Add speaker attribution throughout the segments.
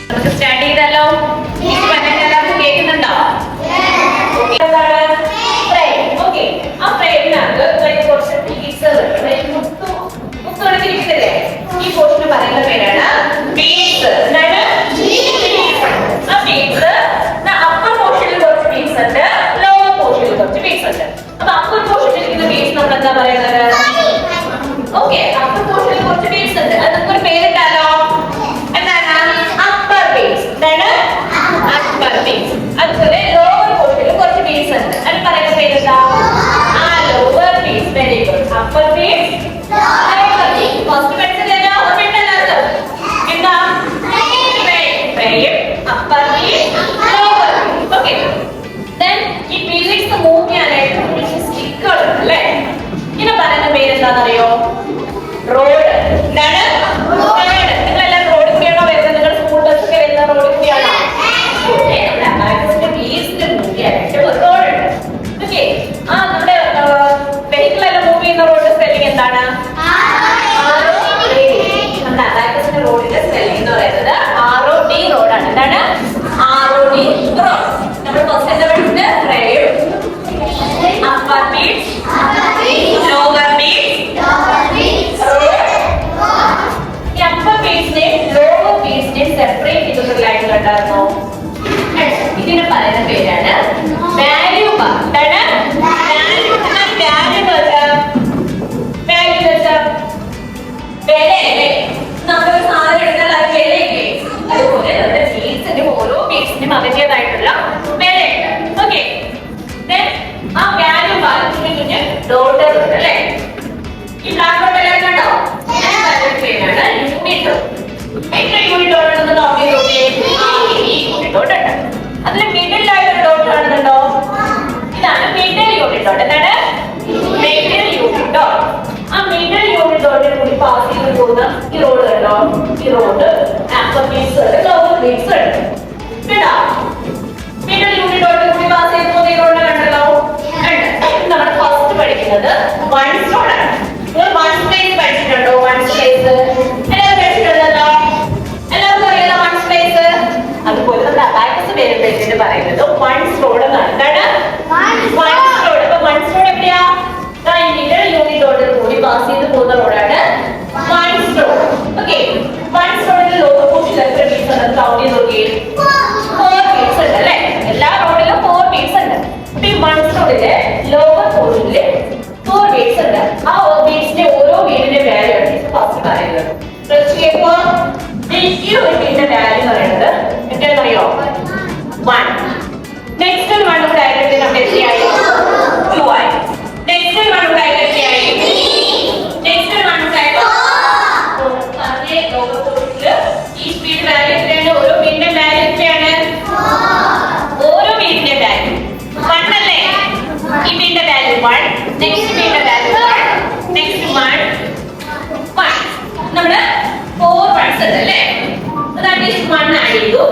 Speaker 1: നമുക്ക് സ്റ്റാർട്ട് ചെയ്താലോ? എല്ലാവർക്കും കേൾക്കുന്നുണ്ടോ? ആ ഫ്രെയിമിനകത്ത് കുറച്ച് പീസുകൾ മുത്തുകൊടുത്തിരിക്കുന്നില്ലേ? ഈ പോർഷന് പറയുന്ന പേരാണ് ബീഡ്സ്. എന്താണ്? ആ ബീഡ്സ് അപ്പർ പോർഷനിൽ കുറച്ച് ബീഡ്സ് ഉണ്ട്, ലോവർ പോർഷനിൽ കുറച്ച് ബീഡ്സ് ഉണ്ട്. അപ്പൊ അപ്പർ പോർഷനിൽ ഇരിക്കുന്ന ബീഡ്സ് നമ്മൾ എന്താ പറയുന്നത്? ഓക്കെ, അപ്പർ പോർഷനിൽ കുറച്ച് ബീഡ്സ് ഉണ്ട്, അത് നമുക്കൊരു പേരിട്ടാലോ? എന്താണ്? Upper beads. എന്താണ്? Upper beads. അതുപോലെ ലോവർ പോർഷനിൽ കുറച്ച് ബീഡ്സ് ഉണ്ട്, അത് പറയുന്ന പേരെന്താ? Lower beads. Very good. Upper beads, lower beads. First പഠിച്ചതേതാ? ഓർമ്മയുണ്ടല്ലോ? എന്താ? Frame, upper beads, lower beads. Okay, then ഈ ബീഡ്സ് മൂവ് ചെയ്യാനായിട്ട് കുറച്ച് സ്റ്റിക്കുകൾ ഉണ്ട് അല്ലേ? ഇതിനെ പറയുന്ന പേരെന്താണെന്നറിയോ? റോഡ്. എന്താണ്? റോഡ്. നിങ്ങളെല്ലാം റോഡിൽ കൂടിയാണോ വരുന്നത്? നിങ്ങൾ സ്കൂൾ ബസ്സൊക്കെ വരുന്ന റോഡിൽ കൂടിയാണോ? നമ്മുടെ വെഹിക്കിൾ എല്ലാം മൂവ് ചെയ്യുന്ന റോഡ് സ്പെല്ലിംഗ് എന്താണ്? നമ്മുടെ റോഡിന്റെ സ്പെല്ലിംഗ് എന്ന് പറയുന്നത് ROD റോഡാണ്. എന്താണ്? ROD road. നമ്മൾ ഫസ്റ്റ് എന്താ പഠിച്ചത്? Frame, upper beads, lower beads, road. ഈ അപ്പർ ബീഡ്സിനെയും ലോവർ ബീഡ്സിനെയും സെപ്പറേറ്റ് ചെയ്തിട്ടുള്ളതായിട്ട് കണ്ടായിരുന്നോ? ഇതിന് പറയുന്ന പേരാണ് വാല്യൂ ബാർ. എന്താണ്? വാല്യൂ വിലയല്ലേ? നമ്മളൊരു സാധനം എടുത്താൽ അത് വിലയില്ലേ? അതുപോലെ നമ്മുടെ ബീഡ്സിന്റെ ഓരോ ബീഡ്സിനും അതിൻ്റെതായിട്ടുള്ള വിലയുണ്ട്. ഓക്കെ, ആ വാല്യൂ ബാറിന് ഡോട്ടർ ഉണ്ട് അല്ലേ? ഈ ബ്ലാക്ക് ഡോട്ട് എല്ലാം കണ്ടോ? പേരാണ് യൂണിറ്റ്. എത്ര യൂണിറ്റ് ഡോട്ട് ഉണ്ടെന്ന് നോക്കി ഡോട്ട് ഉണ്ട്. അതിൽ മിഡിലായിട്ട് ഡോട്ട് കാണുന്നുണ്ടോ? ഇതാണ് മിഡിൽ യൂണിറ്റ് ഡോട്ട്. എന്താണ്? Middle unit dot. ആ മിഡിൽ യൂണിറ്റ് ഡോട്ടിൽ കൂടി പാസ് ചെയ്ത് പോകുന്ന ഈ റോഡ് കണ്ടോ? ഈ റോഡ് അപ്പർ ബീഡ്സ് ഉണ്ട്, ലോവർ ബീഡ്സ് ഉണ്ട്. കേട്ടോ? മിഡിൽ യൂണിറ്റ് ഡോട്ടിൽ കൂടി പാസ് ചെയ്ത് പോകുന്ന ഈ റോഡ് കണ്ടല്ലോ? നമ്മൾ ഫസ്റ്റ് പഠിക്കുന്നത് വൺസ് റോഡാണ്. നിങ്ങൾ വൺസ് പ്ലേസ് പഠിച്ചിട്ടുണ്ടോ? വൺസ് പ്ലേസ് എല്ലാവരും പഠിച്ചിട്ടുണ്ടല്ലോ? എല്ലാവർക്കും അറിയാലോ വൺസ് പ്ലേസ്? അതുപോലെ നമ്മുടെ അബാക്കസ് വരുമ്പോഴത്തേക്ക് പറയുന്നത് വൺസ് റോഡ് എന്നാണ്. എന്താണ്? Ones rod. അപ്പൊ വൺസ് റോഡ് എവിടെയാ? മിഡിൽ യൂണിറ്റ് ഡോട്ടിൽ കൂടി പാസ് ചെയ്ത് പോകുന്ന റോഡാണ് വൺസ് റോഡ്. ഓക്കെ, വൺസ് റോഡിന്റെ ലോവർ പോർഷനിൽ എത്ര ബീഡ്സ് ഉണ്ട്? കൗണ്ട് ചെയ്ത് നോക്കി. 4 ബീഡ്സ് ഉണ്ട് അല്ലേ? എല്ലാ റോഡിലും 4 ബീഡ്സ് ഉണ്ട്. അപ്പൊ ഈ വൺസ് റോഡിലെ ലോവർ പോർഷനിൽ 4 ബീഡ്സ് ഉണ്ട്. ആ ബീഡ്സിന്റെ ഓരോ ബീഡിന്റെ വാല്യൂ ആണ് ഫസ്റ്റ് പറയുന്നത്. ഈ ഒരു ബീഡിന്റെ വാല്യൂ പറയുന്നത് എത്രയെന്നറിയോ? 1. നെക്സ്റ്റ് ഒരു 1 കൂടെ ആയിട്ട് നമ്മൾ എത്രയായി? 2 ആയി. നെക്സ്റ്റ് ഒരു 1 കൂടെ ആയിട്ട് എത്രയായി? നെക്സ്റ്റ് ഒരു 1 കൂടെ ആയിട്ട് അതേ ലോവർ പോർഷനിൽ ഈ സ്പീഡ് വാല്യൂ എത്രയാണ്? ഓരോ ബീഡിന്റെ വാല്യൂ എത്രയാണ്? ഓരോ ബീഡിന്റെ വാല്യൂ 1 അല്ലേ? ഈ ബീഡിന്റെ വാല്യൂ 1, നെക്സ്റ്റ് ബീഡിന്റെ വാല്യൂ 1, നെക്സ്റ്റ് 1. നമ്മള് 4 1s ഉണ്ട് അല്ലേ? അതായത് 1 ആഡ് ചെയ്തു,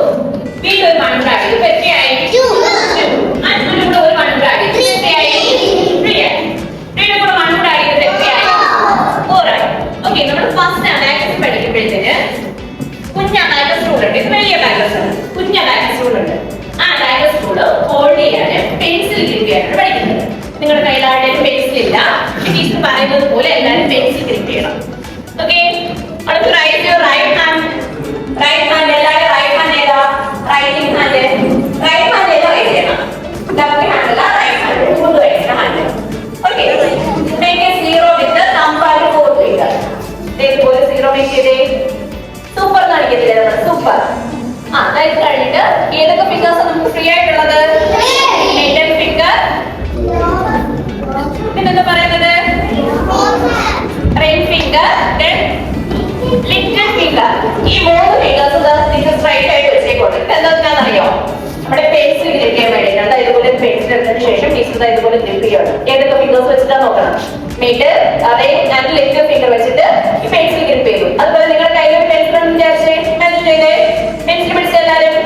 Speaker 1: വീണ്ടും ഒരു 1 ആഡ് ചെയ്തു. എത്രയായി? 2. അതിലൂടെ കൂടെ ഒരു 1 ആഡ് ചെയ്തു. എത്രയായി? 3 ആയി. 3 കൂടെ 1 ആഡ് ചെയ്തിട്ട് എത്രയായി? 4 ആയി. ഓക്കെ, നമ്മൾ ഫസ്റ്റ് അബാക്കസ് പഠിക്കുമ്പോഴത്തേന് കുഞ്ഞ അബാക്കസ് റൂൾ ഉണ്ട്, ഇത് വലിയ അബാക്കസ് ആണ്. കുഞ്ഞ അബാക്കസ് റൂൾ ഉണ്ട്. ആ അബാക്കസ് റൂൾ ഹോൾഡ് ചെയ്യാന് പെൻസിൽ ഗ്രിപ്പ് ചെയ്യാനാണ് പഠിക്കുന്നത്. നിങ്ങളുടെ കയ്യിലാരുടെ പെൻസിൽ ഇല്ല, ടീച്ചർ പറയുന്നത് പോലെ എല്ലാവരും പെൻസിൽ ഗ്രിപ്പ് ചെയ്യണം. ഓക്കെ, അടുത്ത റൈറ്റ് ഹാൻഡ്. റൈറ്റ് ഹാൻഡ് എല്ലാവരും റൈറ്റ് ഹാൻഡ് ഏതാ? Writing hand. റൈറ്റ് ഹാൻഡ് ഏതാ? റൈറ്റ് ചെയ്യണം. ലെഫ്റ്റ് ഹാൻഡ് അല്ല, റൈറ്റ് ഹാൻഡ്. മൂന്ന് കഴിക്കുന്ന hand. Okay, make 0 with thumb and fourth finger. ഇതേപോലെ 0 മേക്ക് ചെയ്തേ. സൂപ്പർ കാണിക്കത്തില്ലേ നമ്മൾ? സൂപ്പർ. അതായത് കഴിഞ്ഞിട്ട് ഏതൊക്കെ ഫിംഗേഴ്സ് നമുക്ക് ഫ്രീ ആയിട്ടുള്ളത്? മിഡിൽ ഫിംഗർ, പിന്നെന്താ പറയുന്നത്? Ring finger, little finger. ഈ 3 ഫിംഗേഴ്സ് നിങ്ങൾ സ്ട്രൈറ്റ് ആയിട്ട് വെച്ചേക്കോട്ടെ. എന്താണെന്നറിയോ? നമ്മുടെ പെൻസിൽ ഗ്രിപ്പ് ചെയ്യാൻ വേണ്ടിയിട്ടാണ്. ഇതുപോലെ പെൻസിൽ എടുത്തതിന് ശേഷം ടീച്ചർ ഇതുപോലെ ഗ്രിപ്പ് ചെയ്യണം. ഏതൊക്കെ ഫിംഗേഴ്സ് വെച്ചിട്ടാ നോക്കണം? മിഡിൽ, അതേ ഞാൻ ലിറ്റിൽ ഫിംഗർ വെച്ചിട്ട് ഈ പെൻസിൽ ഗ്രിപ്പ് ചെയ്തു. അതുപോലെ നിങ്ങളുടെ കയ്യിൽ ഒരു പെൻസിൽ ഉണ്ടെന്ന് വിചാരിച്ചേ, പെൻസിൽ ചെയ്തേ, പെൻസിൽ പിടിച്ച എല്ലാവരും.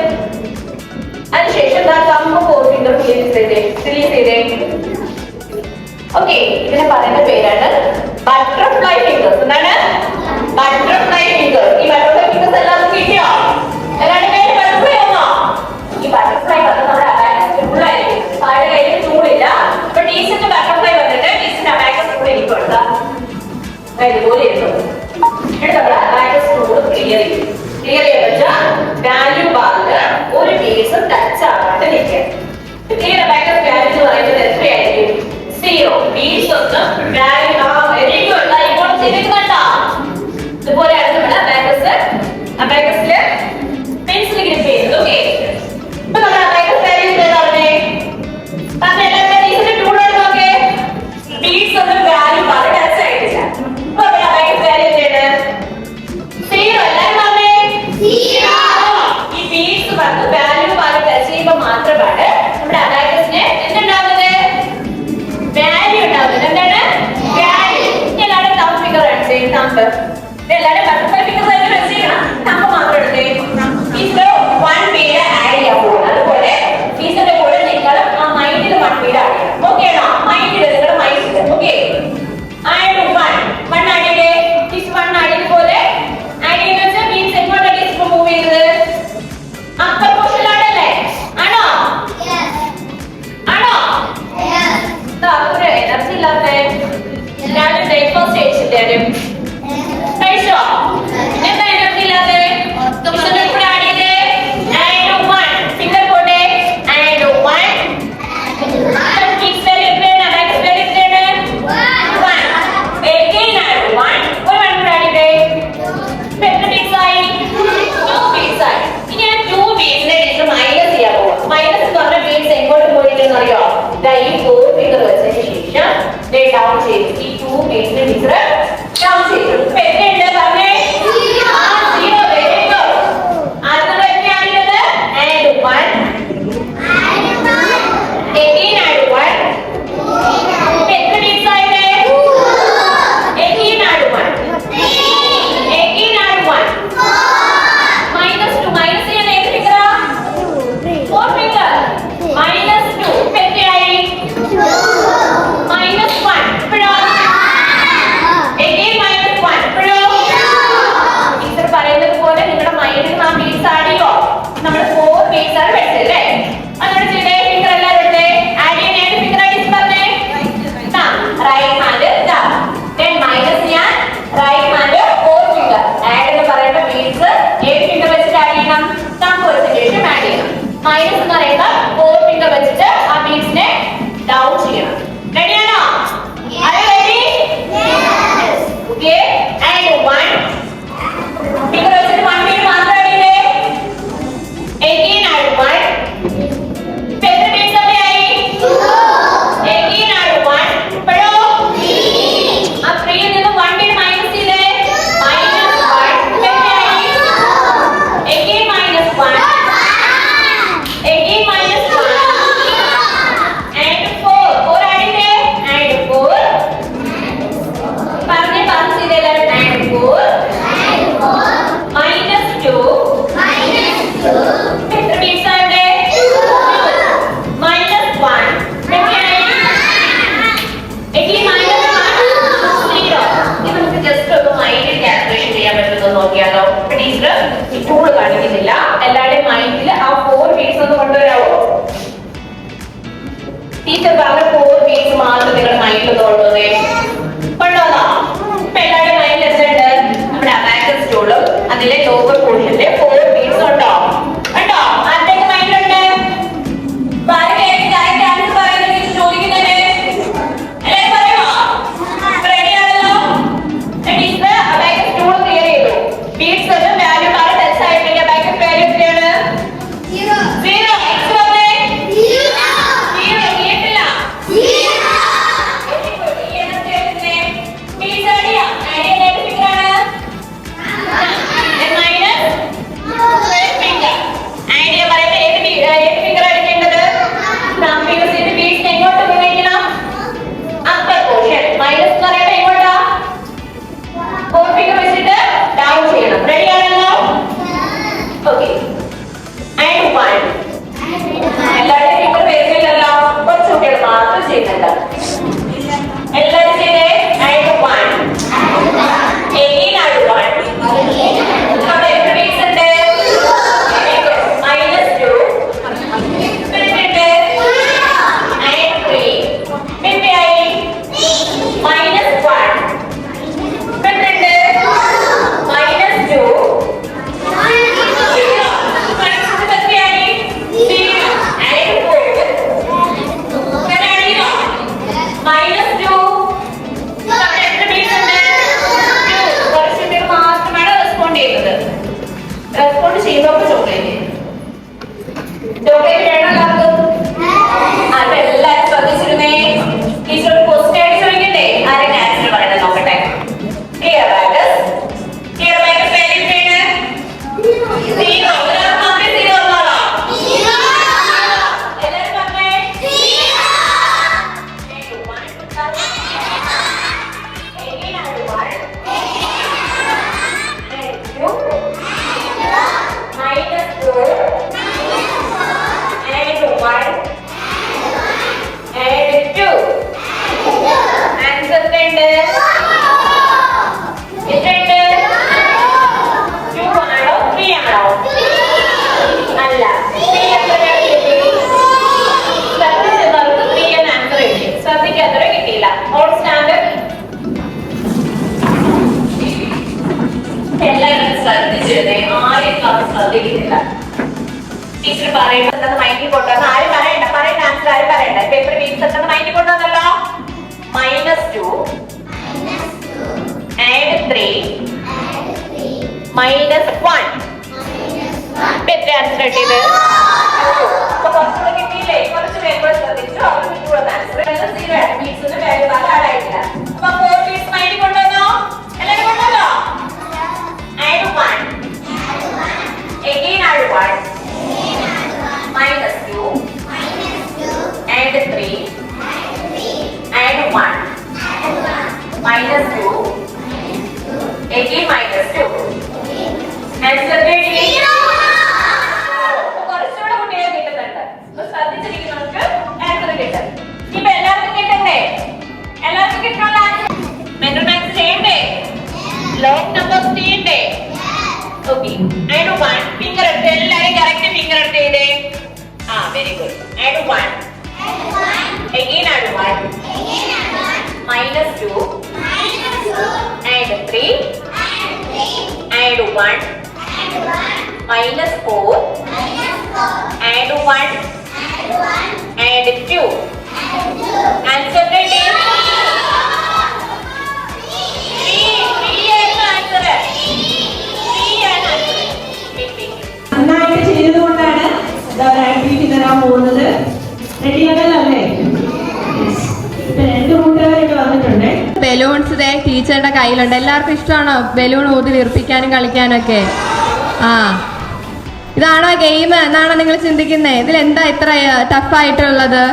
Speaker 1: അതിനുശേഷം തമ്പ് ഫോർത്ത് ഫിംഗർ റിലീസ് ചെയ്തേ. ഓക്കെ, ഇതിനെ പറയുന്ന പേരാണ് ബട്ടർഫ്ലൈ ഫിംഗേഴ്സ്. എന്താണ്? Butterfly fingers. ഈ ബട്ടർഫ്ലൈ ഫിംഗേഴ്സ് എല്ലാവർക്കും കിട്ടിയോ? എല്ലാവരും തമ്പ്. എല്ലാവരും ബട്ടർഫ്ലൈ ഫിംഗർ തന്നെ പ്രസ് ചെയ്യണം. തമ്പ് മാത്രം എടുത്തേ. ഇതിൽ 1 ബീഡ് ആഡ് ചെയ്യാൻ പോകും. അതുപോലെ ടീച്ചറിന്റെ കൂടെ നിങ്ങൾ ആ മൈൻഡിൽ 1 ബീഡ് ആഡ് ചെയ്യണം. ഓക്കെ ആണോ? മൈൻഡിൽ നിങ്ങളുടെ മൈൻഡിൽ ഓക്കെ ആഡ് 1 ആഡ് ചെയ്തേ. ടീച്ചർ 1 ആഡ് ചെയ്ത പോലെ ആഡ് ചെയ്യുന്ന വെച്ചാൽ മീൻസ് എങ്ങോട്ടാണ് ടീച്ചർ മൂവ് ചെയ്തത്? അപ്പർ പോർഷനിലാണല്ലേ? ആണോ? ആണോ? ഒരു എനർജി ഇല്ലാത്ത ഞാനും ബ്രേക്ക്ഫാസ്റ്റ് കഴിച്ചില്ലാരും കഴിച്ചോ? എന്താ എനർജി ഇല്ലാതെ? കൂടെ ആഡ് ചെയ്തേ. ആഡ് 1 ഫിംഗർ പോട്ടെ. ആഡ് 1 അറിയോ? ഈ 4 ഫിംഗർ വെച്ചതിന് ശേഷം ഡൗൺ ചെയ്തു. ഈ 2 ബേസിനെ ടീച്ചർ ഡൗൺ ചെയ്തു. ഇപ്പൊ എത്രയുണ്ട് പറഞ്ഞേ? 0. Very good. അത് നമ്മൾ എത്രയാണുള്ളത്? Add 1 again add 1. എത്ര ബേസ് ആയിട്ട്? again add 1 again add 1 -2 minus ചെയ്യാൻ ഏത് ഫിംഗറാ? 4 ഫിംഗർ -2 എത്രയായി? -1 ഇപ്പോഴോ? again -1 ഇപ്പോഴോ? ടീച്ചർ പറയുന്നത് പോലെ നിങ്ങളുടെ മൈൻഡിൽ ആ ബീറ്റ്സ് ആഡ് ചെയ്യോ? നമ്മൾ 4 ബീറ്റ്സ് ആണ് വെച്ചല്ലേ? അതോടെ ചെയ്തേ. ഫിംഗർ എല്ലാവരും എടുത്തേ. ആഡ് ചെയ്യാൻ ഏത് ഫിംഗർ ആയിട്ട് പറഞ്ഞേ? റൈറ്റ് ഹാൻഡ് then മൈനസ് ചെയ്യാൻ റൈറ്റ് ഹാൻഡ് 4 ഫിംഗർ. ആഡ് എന്ന് പറയുന്ന ബീറ്റ്സ് ഏത് ഫിംഗർ വെച്ചിട്ട് ആഡ് ചെയ്യണം? തമ്പ് വെച്ചതിന് ശേഷം ആഡ് ചെയ്യണം. മൈനസ് എന്ന് പറയുന്ന 4 ഫിംഗർ വെച്ചിട്ട് ആ ബീറ്റ്സിനെ ഡൗൺ ചെയ്യണം. റെഡിയാണോ? റെഡി? ഓക്കെ. ആഡ് 1 ഫിംഗർ വെച്ചിട്ട് 1 ബീറ്റ് മാത്രം ആഡ് ചെയ്തേ. again add 1 എത്ര ബീറ്റ്സ് അവിടെയായി? again add 1 ഇപ്പോഴോ? ആ 3 ൽ നിന്ന് 1 ബീറ്റ് മൈനസ് ചെയ്തേ. -1 എത്രയായി? again -1 again ടീച്ചർ പറയുന്നത് മൈൻഡിൽ കൊണ്ടുവന്ന് ആരും പറയണ്ട ആൻസർ ആരും പറയണ്ട. പേപ്പർ വീക്സ് എത്തുന്ന മൈൻഡിൽ കൊണ്ടുവന്നല്ലോ. -2 add 3 -1 എത്ര ആൻസർ കിട്ടിയത്? കുറച്ചുകൂടെ കിട്ടിയില്ലേ? കുറച്ച് പേപ്പർ ശ്രദ്ധിച്ചു അവർ കിട്ടുള്ള ആൻസർ 0 ആണ്. വീക്സിന് വാല്യൂ ആഡ് ആയിട്ടില്ല. അപ്പൊ 4 വീക്സ് മൈൻഡിൽ കൊണ്ടുവന്നോ? എല്ലാവരും കൊണ്ടുവന്നോ? add 1 again add 1 -2 add 3 add 1 -2 again -2 answer ready. കുറച്ചുകൂടെ കുട്ടികൾ കിട്ടുന്നുണ്ട്. ശ്രദ്ധിച്ചിരിക്കും നമുക്ക് ആൻസർ കിട്ടും. ഇപ്പൊ എല്ലാവർക്കും കിട്ടണ്ടേ? എല്ലാവർക്കും കിട്ടണല്ലോ ആൻസർ. മെന്റൽ മാത്സ് ചെയ്യണ്ടേ? ലോങ് നമ്പേഴ്സ് ചെയ്യണ്ടേ? ഓക്കെ. add 1 ഫിംഗർ എടുത്ത് എല്ലാവരും കറക്റ്റ് ഫിംഗർ എടുത്ത് ചെയ്തേ. Very good. add 1 again add 1 -2 add 3 add 1 -4 add 1 add 2 answer ready. 3 answer. 3 answer.
Speaker 2: നന്നായിട്ട് ചെയ്തതുകൊണ്ടാണ് ആക്ടിവിറ്റി തരാൻ പോകുന്നത്. റെഡിയാണല്ലേ? ഇപ്പൊ 2 കൂട്ടുകാരായിട്ട് വന്നിട്ടുണ്ട്.
Speaker 3: ബലൂൺസ് ടീച്ചറുടെ കയ്യിലുണ്ട്. എല്ലാവർക്കും ഇഷ്ടമാണോ ബലൂൺ ഊതി വീർപ്പിക്കാനും കളിക്കാനൊക്കെ? ഇതാണോ ഗെയിം എന്നാണോ നിങ്ങൾ ചിന്തിക്കുന്നത്? ഇതിൽ എന്താ ഇത്ര ടഫായിട്ടുള്ളത്?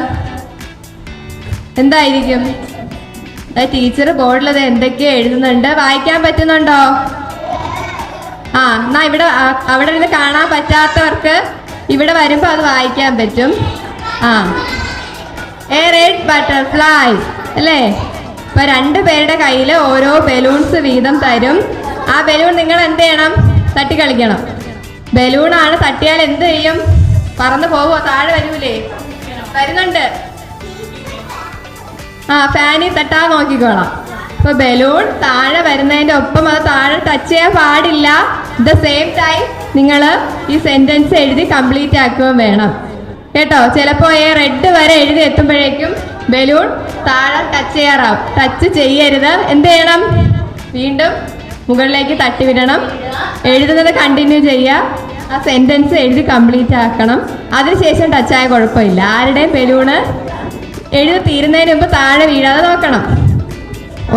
Speaker 3: എന്തായിരിക്കും? ടീച്ചർ ബോർഡിൽ അത് എന്തൊക്കെയോ എഴുതുന്നുണ്ട്. വായിക്കാൻ പറ്റുന്നുണ്ടോ? എന്നാ ഇവിടെ അവിടെ നിന്ന് കാണാൻ പറ്റാത്തവർക്ക് ഇവിടെ വരുമ്പോൾ അത് വായിക്കാൻ പറ്റും. എ റെഡ് ബട്ടർഫ്ലൈ അല്ലേ? ഇപ്പൊ 2 പേരുടെ കയ്യിൽ ഓരോ ബലൂൺസ് വീതം തരും. ആ ബലൂൺ നിങ്ങൾ എന്ത് ചെയ്യണം? തട്ടിക്കളിക്കണം. ബലൂണാണ്, തട്ടിയാൽ എന്ത് ചെയ്യും? പറന്നു പോവോ? താഴെ വരൂലേ? വരുന്നുണ്ട്. ഫാനിൽ തട്ടാൻ നോക്കിക്കോളാം. ഇപ്പൊ ബലൂൺ താഴെ വരുന്നതിന്റെ ഒപ്പം അത് താഴെ ടച്ച് ചെയ്യാൻ പാടില്ല. ദ സെയിം ടൈം നിങ്ങൾ ഈ സെന്റൻസ് എഴുതി കംപ്ലീറ്റ് ആക്കുകയും വേണം കേട്ടോ. ചിലപ്പോ റെഡ് വരെ എഴുതി എത്തുമ്പോഴേക്കും ബലൂൺ താഴെ ടച്ച് ചെയ്യാറാവും. ടച്ച് ചെയ്യരുത്. എന്ത് ചെയ്യണം? വീണ്ടും മുകളിലേക്ക് തട്ടിവിടണം. എഴുതുന്നത് കണ്ടിന്യൂ ചെയ്യുക. ആ സെന്റൻസ് എഴുതി കംപ്ലീറ്റ് ആക്കണം. അതിനുശേഷം ടച്ചായ കുഴപ്പമില്ല. ആരുടെയും ബലൂണ് എഴുതി തീരുന്നതിന് മുമ്പ് താഴെ വീഴാതെ നോക്കണം.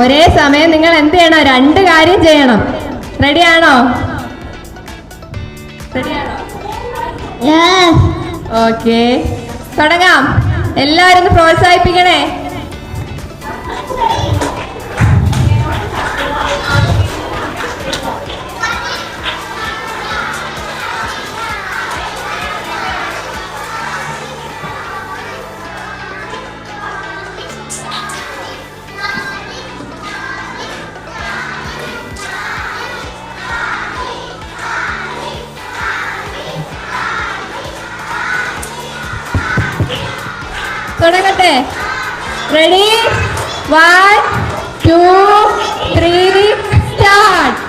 Speaker 3: ഒരേ സമയം നിങ്ങൾ എന്ത് ചെയ്യണം? 2 കാര്യം ചെയ്യണം. റെഡിയാണോ? ഓക്കെ, തുടങ്ങാം. എല്ലാവരും ഒന്ന് പ്രോത്സാഹിപ്പിക്കണേ. തുടങ്ങട്ടെ. റെഡി? 1 2 3 സ്റ്റാർട്ട്.